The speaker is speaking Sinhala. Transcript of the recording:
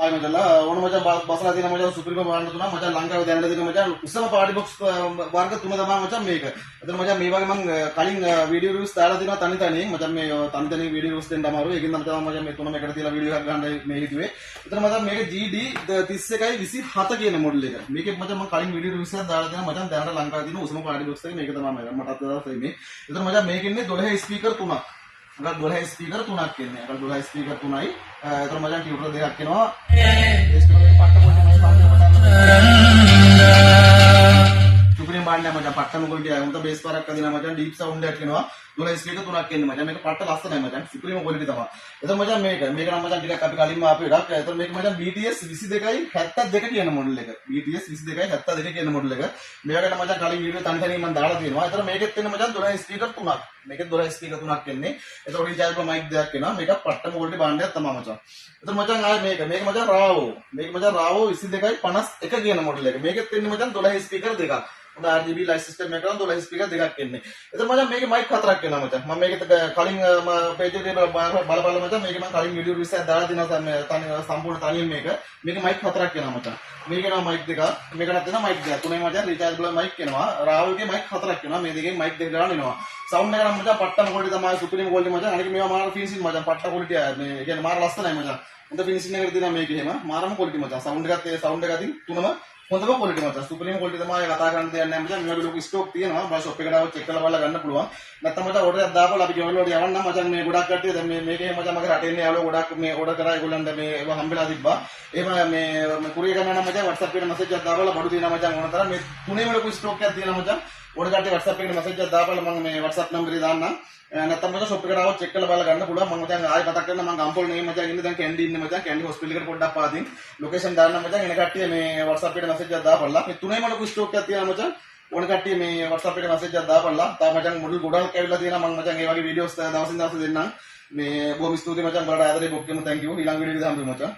ආයි මචං ඕන මචං බසලා තියෙන මචං සුපිරිම බාන්න තුන මචං ලංකාවේ දැනට තියෙන මචං උසම පාටි බොක්ස් වර්ග තුන තමයි මචං මේක. එතන මචං මේ වගේ මම කලින් වීඩියෝ රිවිව්ස් දාලා තියෙනවා තනි තනි මචං මේ තනි තනි වීඩියෝ රිවිව්ස් දෙන්න අමාරුයි. ඒකින් තමයි මචං මේ තුනම එකට තියලා වීඩියෝ එකක් ගන්න මේ හිතුවේ. එතන මචං මේක GD 3127 කියන මොඩල් එක. මේකේ මචං මම කලින් වීඩියෝ රිවිව්ස් එකක් දාලා තියෙනවා මචං දැනට ලංකාවේ තියෙන උසම පාටි බොක්ස් එක මේක තමයි මටත් දාලා මේ. එතන මචං මේකෙන්නේ 12 ස්පීකර් තුනක්. අර 12 ස්පීකර් තුනක් එන්නේ. අර 12 ස්පීකර් තුනයි. එතන මචං ටියුටර් දෙකක් එනවා. සුපිරිම බාන්න මචං පට්ටම ක්වොලිටි උන්ට බේස් පාරක් අදිනවා මචං ඩීප් සවුන්ඩ් එකක් එනවා 12 ස්පීකර් තුනක් එන්නේ මචං මේක පට්ට ලස්සනයි මචං සුපිරිම ක්වොලිටි තමයි. එතන මචං මේක නම් මචං ටිකක් අපි කලින්ම ආපු එකක්. එතන මේක මචං BTS 22.72 කියන මොඩල් එක. BTS 22.72 කියන මොඩල් එක. මේකට මචං කලින් වීඩියෝ තනි තනියෙන් මම දාලා තියෙනවා. එතන මේකෙත් එන්නේ මචං 12 ස්පීකර් තුනක්. මේකෙත් 12 ස්පීකර් තුනක් එන්නේ. එතන රීචාර්ජබල් මයික් දෙකක් එනවා. මේක පට්ටම ක්වොලිටි බාන්නයක් තමයි මචං. එතන මචං ආයේ මේක මචං රාවෝ. මේක මචං රාවෝ 22.51 කියන මොඩල් එක. මේකෙත් එන්නේ මචං 12 ස්පීකර් දෙකක්. හොඳ RGB ලයිට් සිස්ටම් එකක් 12 ස්පීකර් දෙකක් එන්නේ. එතන මචං මේකේ මයික් හතරක් එනවා මචං. මම මේක කලින් පේජ් එකේ බලපල්ලා මචං මේකේ මම කලින් වීඩියෝ රිවිව්ස් එකක් දාලා තිනවා සම්පූර්ණ තනියෙන් මේකේ මයික් හතරක් එනවා මචං. මේකේ එනවා මයික් දෙකක්. මේකටත් එනවා මයික් දෙකක්. තුනේ මචං රීචාර්ජබල් මයික් එනවා. රාවල්ගේ මයික් හතරක් එනවා. මේ දෙකෙන් මයික් දෙක ගන්න එනවා. සවුන්ඩ් එක නම් මචං පට්ටම ක්වොලිටි තමයි සුපිරිම ක්වොලිටි මචං. අනික මේවා මාර ෆිනිෂින් මචං පට්ට ක්වොලිටි මේ කියන්නේ මාර ලස්සනයි මචං. හොඳ ෆිනිෂින් එකකට දෙනවා මේකේ එහෙම. මාරම ක්වොලිටි මචං. සවුන්ඩ් එකත් ඒ සවුන්ඩ් එක අතින් තුනම හොඳම ක්වොලිටි මචං. සුපිරිම ක්වොලිටි තමයි කතා කරන්න දෙයක් නැහැ මචං. මේවගේ ලොකු ස්ටොක් තියෙනවා. බා ෂොප් එකට ආවොත් චෙක් කරලා බලලා ගන්න පුළුවන්. නැත්නම් මචං ඕඩර් එකක් දාපුවා අපි ගෙවල් වලට යවන්නම් මචං. මේ ගොඩක් කට්ටිය දැන් මේකේ මචං මගේ රටේ ඉන්න යාළුවෝ ගොඩක් මේ ඕඩර් කරා ඒගොල්ලන්ට මේ ඒවා හම්බෙලා තිබ්බා. එහෙම මේ කුරියර් කරනවා නම් මචං WhatsApp එකට මැසේජ් එකක් දාපුවා බඩු දෙනවා මචං. ඕන තරම් මේ තුනේම ලොකු ස්ටොක් එකක් තියෙනවා මචං. ඕඩර් කට්ටිය WhatsApp එකට මැසේජ් එකක් දාපුවා මම මේ WhatsApp නම්බරේ දාන්නම්. නැත්නම් මචං ෂොප් එකට ආවොත් චෙක් කරලා බලලා ගන්න පුළුවන්. මම මචං ආයෙ මතක් කරන්න මම ගම්පොල් නෙමෙයි මචං ඉන්නේ දැන් කැන්ඩි ඉන්නේ මචං. කැන්ඩි හොස්පිටල් එකට පොඩ්ඩක් පාදින් ලොකේෂන් දාන්න මචං. එන කට්ටිය මේ WhatsApp එකට මැසේජ් එකක් දාපල්ලා. මේ තුනේම ලොකු ස්ටොක් එකක් තියෙනවා මචං. ඕන කට්ටිය මේ WhatsApp එකට මැසේජ් එකක් දාපල්ලා. තා මචං මොඩල් ගොඩක් ඇවිල්ලා තියෙනවා. මම මචං ඒ වගේ වීඩියෝස් දවසින් දවස දෙන්නම්. මේ බොහොම ස්තුතියි මචං. බලලා ආදරේ බොක්කෙම thank you. ඊළඟ වීඩියෝ එකේ හම්බෙමු මචං.